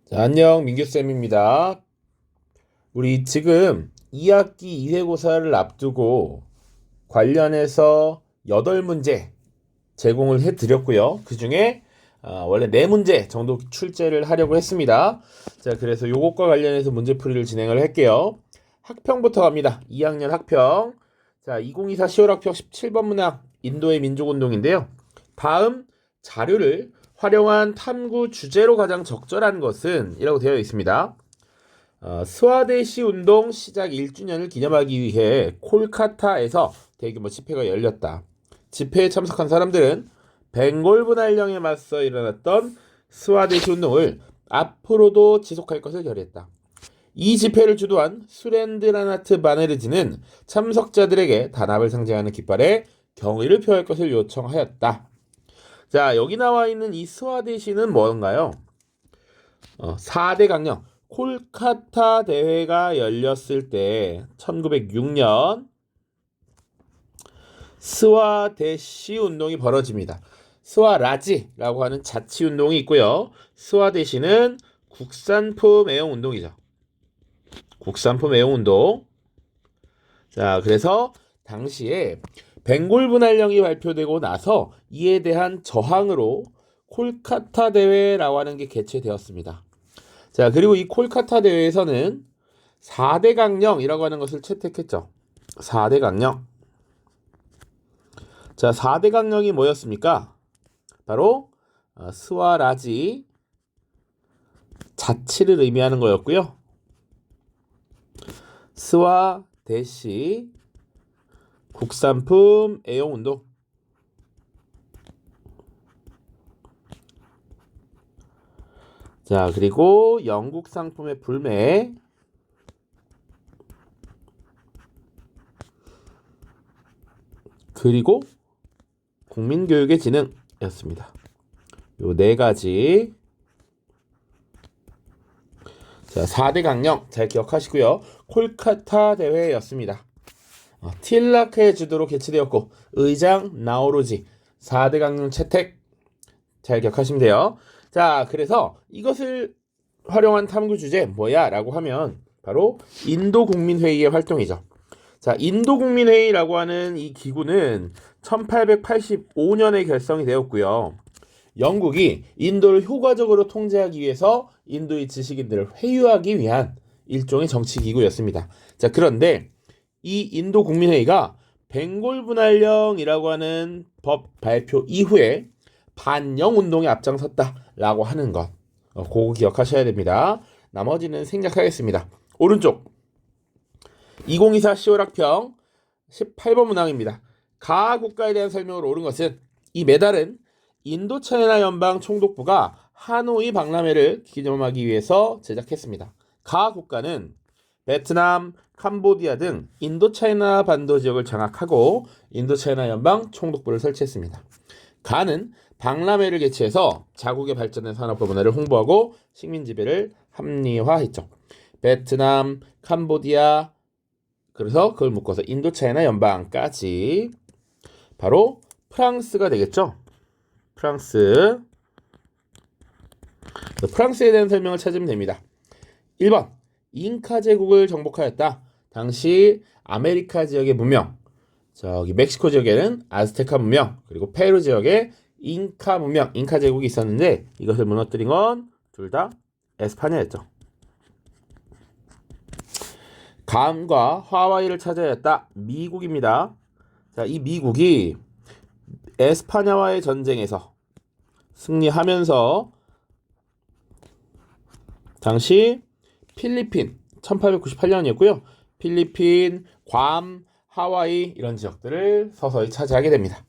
자, 안녕, 민규쌤입니다. 우리 지금 2학기 2회고사를 앞두고 관련해서 8문제 제공을 해드렸고요. 그 중에 원래 4문제 정도 출제를 하려고 했습니다. 자, 그래서 요것과 관련해서 문제풀이를 진행을 할게요. 학평부터 갑니다. 2학년 학평. 자, 2024 10월 학평 17번 문항 인도의 민족운동인데요. 다음 자료를 활용한 탐구 주제로 가장 적절한 것은 이라고 되어 있습니다. 스와데시 운동 시작 1주년을 기념하기 위해 콜카타에서 대규모 집회가 열렸다. 집회에 참석한 사람들은 벵골 분할령에 맞서 일어났던 스와데시 운동을 앞으로도 지속할 것을 결의했다. 이 집회를 주도한 수렌드라나트 바네르지는 참석자들에게 단합을 상징하는 깃발에 경의를 표할 것을 요청하였다. 자, 여기 나와 있는 이 스와데시는 뭔가요? 4대 강령 콜카타 대회가 열렸을 때 1906년 스와데시 운동이 벌어집니다. 스와라지라고 하는 자치 운동이 있고요. 스와데시는 국산품 애용 운동이죠. 국산품 애용 운동. 자, 그래서 당시에 벵골 분할령이 발표되고 나서 이에 대한 저항으로 콜카타 대회라고 하는 게 개최되었습니다. 자, 그리고 이 콜카타 대회에서는 4대 강령이라고 하는 것을 채택했죠. 4대 강령. 자, 4대 강령이 뭐였습니까? 바로 스와라지 자치를 의미하는 거였고요. 스와데시 국산품 애용운동. 자, 그리고 영국 상품의 불매. 그리고 국민교육의 진흥이었습니다. 요 4가지. 자, 4대 강령 잘 기억하시고요. 콜카타 대회였습니다. 틸라크의 주도로 개최되었고 의장 나오로지 4대 강령 채택 잘 기억하시면 돼요. 자, 그래서 이것을 활용한 탐구 주제 뭐야? 라고 하면 바로 인도국민회의의 활동이죠. 자, 인도국민회의라고 하는 이 기구는 1885년에 결성이 되었고요. 영국이 인도를 효과적으로 통제하기 위해서 인도의 지식인들을 회유하기 위한 일종의 정치 기구였습니다. 자, 그런데 이 인도국민회의가 벵골 분할령이라고 하는 법 발표 이후에 반영 운동에 앞장섰다라고 하는 것, 그거 기억하셔야 됩니다. 나머지는 생략하겠습니다. 오른쪽 2024 10월 학평 18번 문항입니다. 가 국가에 대한 설명으로 옳은 것은 이 메달은 인도차이나 연방 총독부가 하노이 박람회를 기념하기 위해서 제작했습니다. 가 국가는 베트남, 캄보디아 등 인도차이나 반도 지역을 장악하고 인도차이나 연방 총독부를 설치했습니다. 가는 박람회를 개최해서 자국의 발전된 산업과 문화를 홍보하고 식민 지배를 합리화했죠. 베트남, 캄보디아, 그래서 그걸 묶어서 인도차이나 연방까지 바로 프랑스가 되겠죠. 프랑스. 프랑스에 대한 설명을 찾으면 됩니다. 1번 잉카 제국을 정복하였다. 당시 아메리카 지역의 문명, 저기 멕시코 지역에는 아즈테카 문명, 그리고 페루 지역에 잉카 문명, 잉카 제국이 있었는데 이것을 무너뜨린 건 둘 다 에스파냐였죠. 감과 하와이를 차지하였다 미국입니다. 자, 이 미국이 에스파냐와의 전쟁에서 승리하면서 당시 필리핀 1898년이었고요. 필리핀, 괌, 하와이 이런 지역들을 서서히 차지하게 됩니다.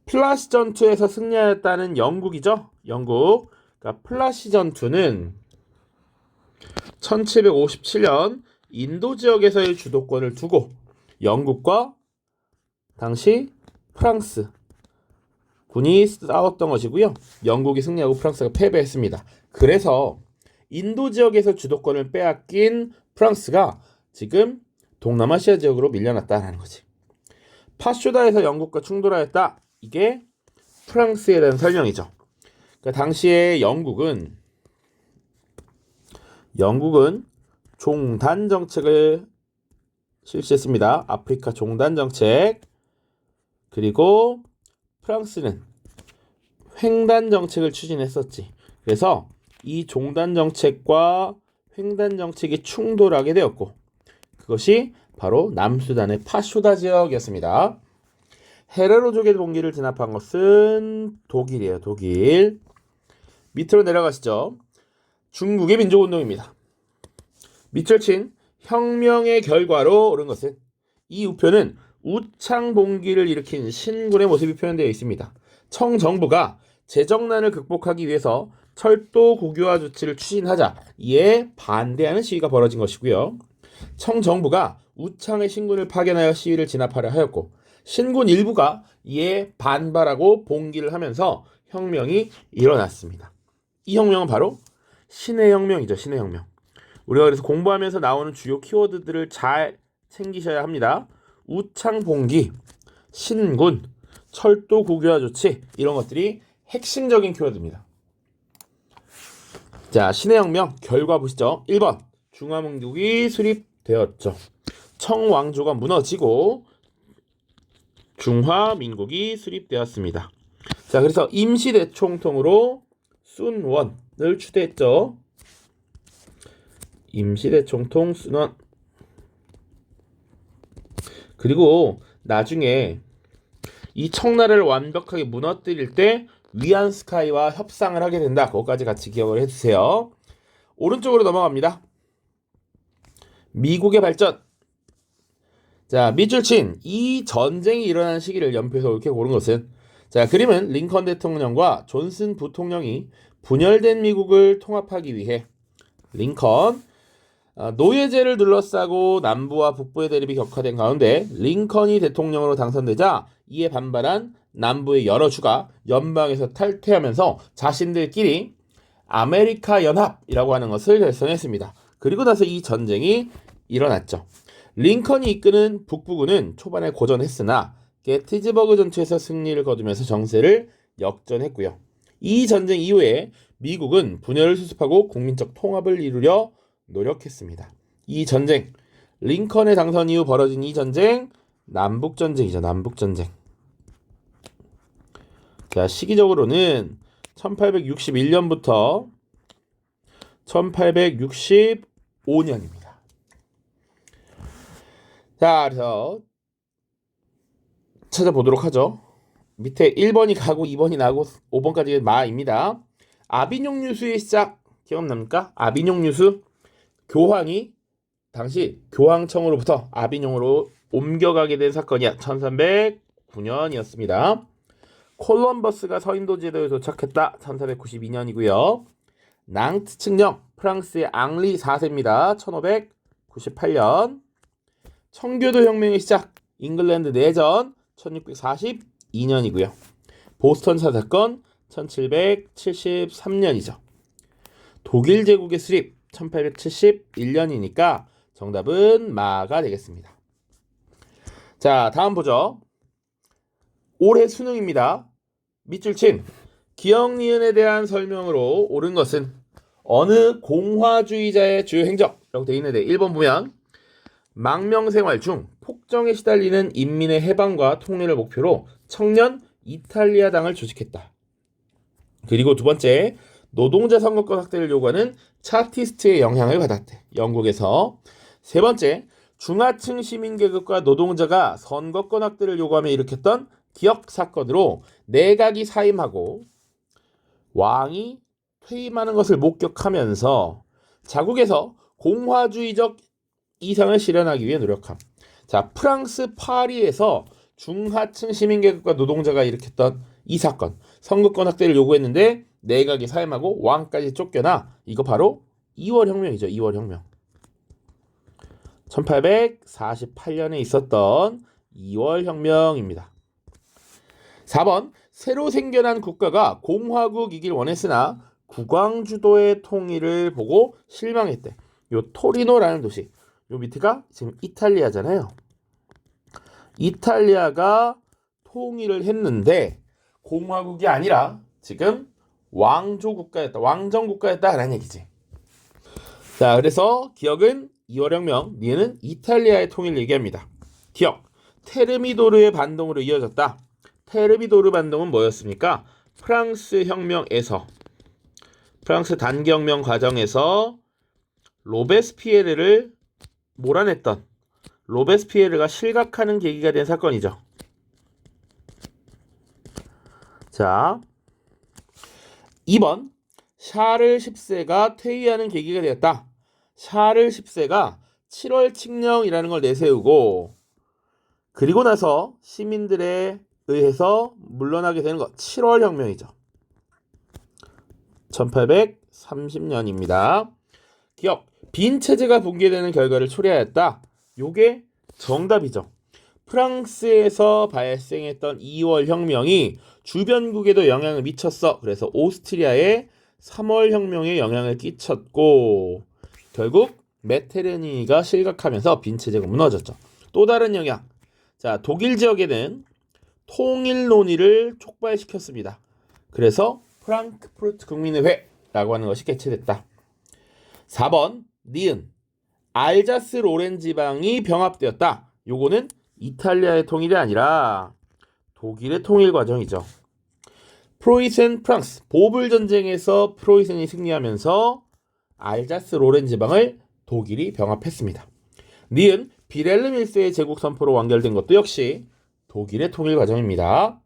플라시 전투에서 승리하였다는 영국이죠. 영국. 그러니까 플라시 전투는 1757년 인도 지역에서의 주도권을 두고 영국과 당시 프랑스 군이 싸웠던 것이고요. 영국이 승리하고 프랑스가 패배했습니다. 그래서 인도 지역에서 주도권을 빼앗긴 프랑스가 지금 동남아시아 지역으로 밀려났다는 거지. 파쇼다에서 영국과 충돌하였다. 이게 프랑스에 대한 설명이죠. 그러니까 당시에 영국은 영국은 종단 정책을 실시했습니다. 아프리카 종단 정책. 그리고 프랑스는 횡단 정책을 추진했었지. 그래서 이 종단 정책과 횡단 정책이 충돌하게 되었고, 그것이 바로 남수단의 파쇼다 지역이었습니다. 헤레로족의 봉기를 진압한 것은 독일이에요. 독일. 밑으로 내려가시죠. 중국의 민족운동입니다. 밑줄 친 혁명의 결과로 오른 것은, 이 우표는 우창봉기를 일으킨 신군의 모습이 표현되어 있습니다. 청정부가 재정난을 극복하기 위해서 철도 국유화 조치를 추진하자 이에 반대하는 시위가 벌어진 것이고요. 청정부가 우창의 신군을 파견하여 시위를 진압하려 하였고, 신군 일부가 이에 반발하고 봉기를 하면서 혁명이 일어났습니다. 이 혁명은 바로 신의 혁명이죠. 신의 혁명. 우리가 그래서 공부하면서 나오는 주요 키워드들을 잘 챙기셔야 합니다. 우창봉기, 신군, 철도 국유화 조치, 이런 것들이 핵심적인 키워드입니다. 자, 신의 혁명 결과 보시죠. 1번 중화민국이 수립되었죠. 청왕조가 무너지고 중화민국이 수립되었습니다. 자, 그래서 임시대총통으로 순원을 추대했죠. 임시대총통 순원. 그리고 나중에 이 청나라를 완벽하게 무너뜨릴 때 위안스카이와 협상을 하게 된다. 그것까지 같이 기억을 해주세요. 오른쪽으로 넘어갑니다. 미국의 발전. 자, 밑줄 친 이 전쟁이 일어난 시기를 연표해서 이렇게 고른 것은, 자, 그림은 링컨 대통령과 존슨 부통령이 분열된 미국을 통합하기 위해 링컨 노예제를 둘러싸고 남부와 북부의 대립이 격화된 가운데 링컨이 대통령으로 당선되자 이에 반발한 남부의 여러 주가 연방에서 탈퇴하면서 자신들끼리 아메리카 연합이라고 하는 것을 결성했습니다. 그리고 나서 이 전쟁이 일어났죠. 링컨이 이끄는 북부군은 초반에 고전했으나 게티즈버그 전투에서 승리를 거두면서 정세를 역전했고요. 이 전쟁 이후에 미국은 분열을 수습하고 국민적 통합을 이루려 노력했습니다. 이 전쟁, 링컨의 당선 이후 벌어진 이 전쟁, 남북전쟁이죠. 남북전쟁. 자, 시기적으로는 1861년부터 1865년입니다. 자, 그래서 찾아보도록 하죠. 밑에 1번이 가고 2번이 나고 5번까지 마입니다. 아비뇽 유수의 시작 기억납니까? 아비뇽 유수. 교황이 당시 교황청으로부터 아비뇽으로 옮겨가게 된 사건이 1309년이었습니다. 콜럼버스가 서인도 제도에 도착했다. 1492년이고요. 낭트 칙령, 프랑스의 앙리 4세입니다. 1598년. 청교도 혁명의 시작, 잉글랜드 내전 1642년이고요. 보스턴 사사건 1773년이죠. 독일 제국의 수립 1871년이니까 정답은 마가 되겠습니다. 자, 다음 보죠. 올해 수능입니다. 밑줄 친 기역 니은에 대한 설명으로 옳은 것은 어느 공화주의자의 주요 행적이라고 되어 있는데, 1번 보면 망명생활 중 폭정에 시달리는 인민의 해방과 통일을 목표로 청년 이탈리아당을 조직했다. 그리고 두 번째, 노동자 선거권 확대를 요구하는 차티스트의 영향을 받았대. 영국에서. 세 번째, 중하층 시민계급과 노동자가 선거권 확대를 요구하며 일으켰던 기역 사건으로 내각이 사임하고 왕이 퇴임하는 것을 목격하면서 자국에서 공화주의적 이상을 실현하기 위해 노력함. 자, 프랑스 파리에서 중하층 시민계급과 노동자가 일으켰던 이 사건, 선거권 확대를 요구했는데 내각이 사임하고 왕까지 쫓겨나, 이거 바로 2월 혁명이죠. 2월 혁명. 1848년에 있었던 2월 혁명입니다. 4번, 새로 생겨난 국가가 공화국이길 원했으나 국왕주도의 통일을 보고 실망했대. 요 토리노라는 도시, 요 밑에가 지금 이탈리아잖아요. 이탈리아가 통일을 했는데 공화국이 아니라 지금 왕조 국가였다, 왕정 국가였다라는 얘기지. 자, 그래서 기억은 2월 혁명, 니은은 이탈리아의 통일을 얘기합니다. 기억, 테르미도르의 반동으로 이어졌다. 테르미도르 반동은 뭐였습니까? 프랑스 혁명에서, 프랑스 단계혁명 과정에서 로베스피에르를 몰아냈던, 로베스피에르가 실각하는 계기가 된 사건이죠. 자, 2번, 샤를 10세가 퇴위하는 계기가 되었다. 샤를 10세가 7월 칙령이라는 걸 내세우고, 그리고 나서 시민들에 의해서 물러나게 되는 것, 7월 혁명이죠. 1830년입니다. 기억, 빈 체제가 붕괴되는 결과를 초래하였다. 요게 정답이죠. 프랑스에서 발생했던 2월 혁명이 주변국에도 영향을 미쳤어. 그래서 오스트리아의 3월 혁명에 영향을 끼쳤고, 결국 메테르니가 실각하면서 빈 체제가 무너졌죠. 또 다른 영향. 자, 독일 지역에는 통일 논의를 촉발시켰습니다. 그래서 프랑크푸르트 국민의회라고 하는 것이 개최됐다. 4번 니은, 알자스 로렌 지방이 병합되었다. 요거는 이탈리아의 통일이 아니라 독일의 통일 과정이죠. 프로이센 프랑스, 보불 전쟁에서 프로이센이 승리하면서 알자스 로렌 지방을 독일이 병합했습니다. 니은, 비렐름 1세의 제국 선포로 완결된 것도 역시 독일의 통일 과정입니다.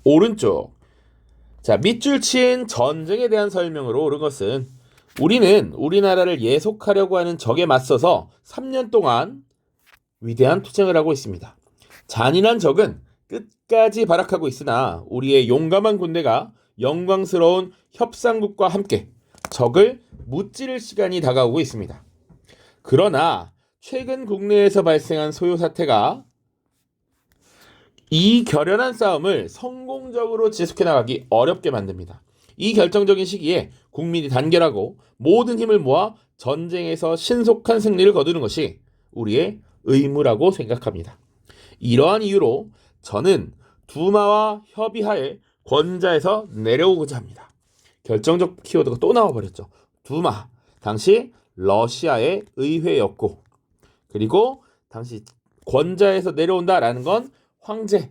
오른쪽. 자, 밑줄 친 전쟁에 대한 설명으로 옳은 것은, 우리는 우리나라를 예속하려고 하는 적에 맞서서 3년 동안 위대한 투쟁을 하고 있습니다. 잔인한 적은 끝까지 발악하고 있으나 우리의 용감한 군대가 영광스러운 협상국과 함께 적을 무찌를 시간이 다가오고 있습니다. 그러나 최근 국내에서 발생한 소요 사태가 이 결연한 싸움을 성공적으로 지속해 나가기 어렵게 만듭니다. 이 결정적인 시기에 국민이 단결하고 모든 힘을 모아 전쟁에서 신속한 승리를 거두는 것이 우리의 의무라고 생각합니다. 이러한 이유로 저는 두마와 협의하에 권좌에서 내려오고자 합니다. 결정적 키워드가 또 나와버렸죠. 두마, 당시 러시아의 의회였고, 그리고 당시 권좌에서 내려온다라는 건 황제,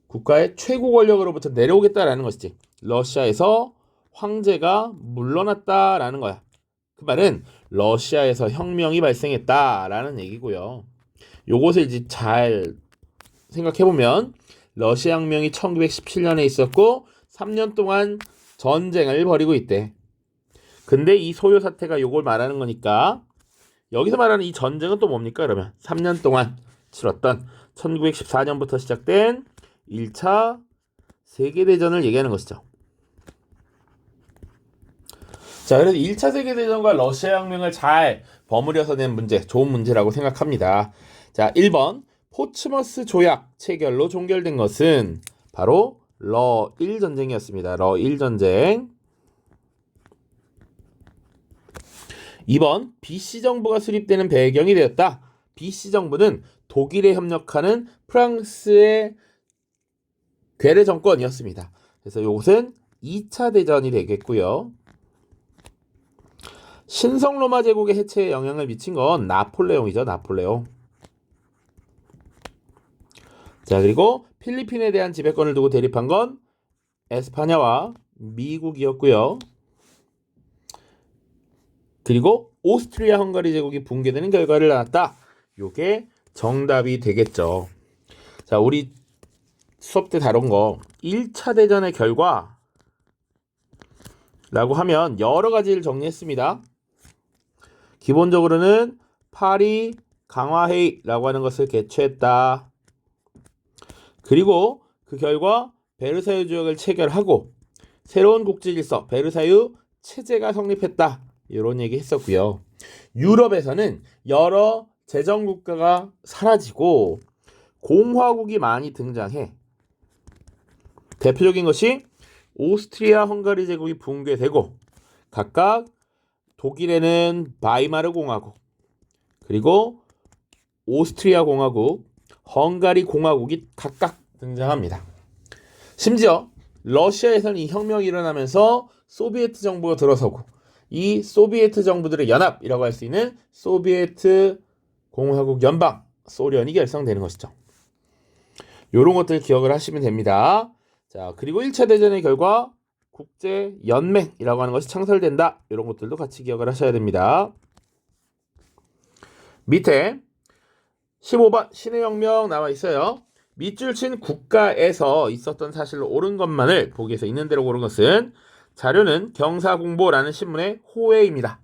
국가의 최고 권력으로부터 내려오겠다라는 것이지, 러시아에서 황제가 물러났다라는 거야. 그 말은 러시아에서 혁명이 발생했다라는 얘기고요. 요것을 이제 잘 생각해보면 러시아 혁명이 1917년에 있었고 3년 동안 전쟁을 벌이고 있대. 근데 이 소요 사태가 요걸 말하는 거니까, 여기서 말하는 이 전쟁은 또 뭡니까? 그러면 3년 동안 치렀던 1914년부터 시작된 1차 세계대전을 얘기하는 것이죠. 자, 그래서 1차 세계대전과 러시아 혁명을 잘 버무려서 낸 문제, 좋은 문제라고 생각합니다. 자, 1번, 포츠머스 조약 체결로 종결된 것은 바로 러일 전쟁이었습니다. 러일 전쟁. 2번, BC 정부가 수립되는 배경이 되었다. BC 정부는 독일에 협력하는 프랑스의 괴뢰 정권이었습니다. 그래서 이것은 2차 대전이 되겠고요. 신성 로마 제국의 해체에 영향을 미친 건 나폴레옹이죠. 나폴레옹. 자, 그리고 필리핀에 대한 지배권을 두고 대립한 건 에스파냐와 미국이었고요. 그리고 오스트리아 헝가리 제국이 붕괴되는 결과를 낳았다. 요게 정답이 되겠죠. 자, 우리 수업 때 다룬 거 1차 대전의 결과라고 하면 여러 가지를 정리했습니다. 기본적으로는 파리 강화회의라고 하는 것을 개최했다. 그리고 그 결과 베르사유 조약을 체결하고 새로운 국제질서 베르사유 체제가 성립했다. 이런 얘기 했었고요. 유럽에서는 여러 제정국가가 사라지고 공화국이 많이 등장해. 대표적인 것이 오스트리아 헝가리 제국이 붕괴되고, 각각 독일에는 바이마르 공화국, 그리고 오스트리아 공화국, 헝가리 공화국이 각각 등장합니다. 심지어 러시아에서는 이 혁명이 일어나면서 소비에트 정부가 들어서고, 이 소비에트 정부들의 연합이라고 할 수 있는 소비에트 공화국 연방 소련이 결성되는 것이죠. 요런 것들 기억을 하시면 됩니다. 자, 그리고 1차 대전의 결과 국제연맹이라고 하는 것이 창설된다. 이런 것들도 같이 기억을 하셔야 됩니다. 밑에 15번 신의 혁명 나와 있어요. 밑줄 친 국가에서 있었던 사실로 옳은 것만을 보기에서 있는 대로 고른 것은 자료는 경사공보라는 신문의 호외입니다.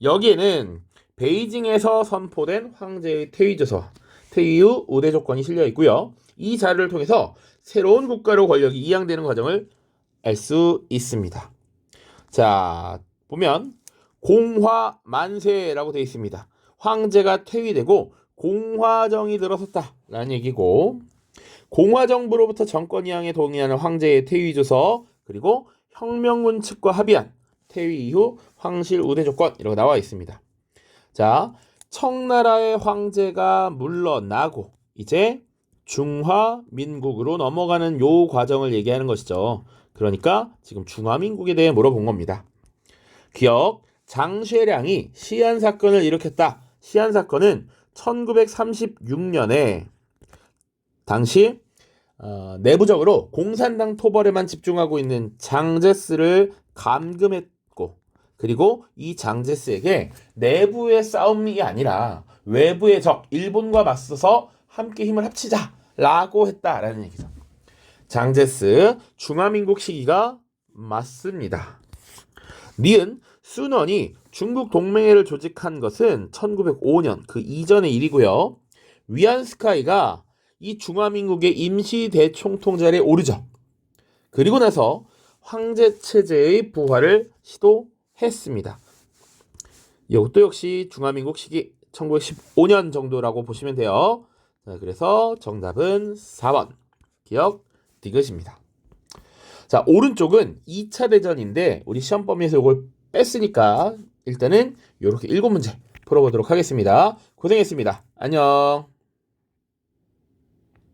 여기에는 베이징에서 선포된 황제의 퇴위조서, 퇴위 후 우대 조건이 실려 있고요. 이 자료를 통해서 새로운 국가로 권력이 이양되는 과정을 알 수 있습니다. 자, 보면 공화 만세라고 되어 있습니다. 황제가 퇴위되고 공화정이 들어섰다라는 얘기고, 공화정부로부터 정권 이양에 동의하는 황제의 퇴위조서, 그리고 혁명군 측과 합의한 퇴위 이후 황실 우대 조건 이라고 나와 있습니다. 자, 청나라의 황제가 물러나고 이제 중화민국으로 넘어가는 요 과정을 얘기하는 것이죠. 그러니까 지금 중화민국에 대해 물어본 겁니다. 기억, 장쉐량이 시안사건을 일으켰다. 시안사건은 1936년에 당시 내부적으로 공산당 토벌에만 집중하고 있는 장제스를 감금했고, 그리고 이 장제스에게 내부의 싸움이 아니라 외부의 적 일본과 맞서서 함께 힘을 합치자라고 했다라는 얘기죠. 장제스 중화민국 시기가 맞습니다. 니은 순원이 중국 동맹회를 조직한 것은 1905년 그 이전의 일이고요. 위안스카이가 이 중화민국의 임시 대총통자리에 오르죠. 그리고 나서 황제 체제의 부활을 시도했습니다. 이것도 역시 중화민국 시기 1915년 정도라고 보시면 돼요. 자, 그래서 정답은 4번 기억 디귿입니다. 자, 오른쪽은 2차 대전인데 우리 시험 범위에서 이걸 뺐으니까 일단은 이렇게 7문제 풀어보도록 하겠습니다. 고생했습니다. 안녕.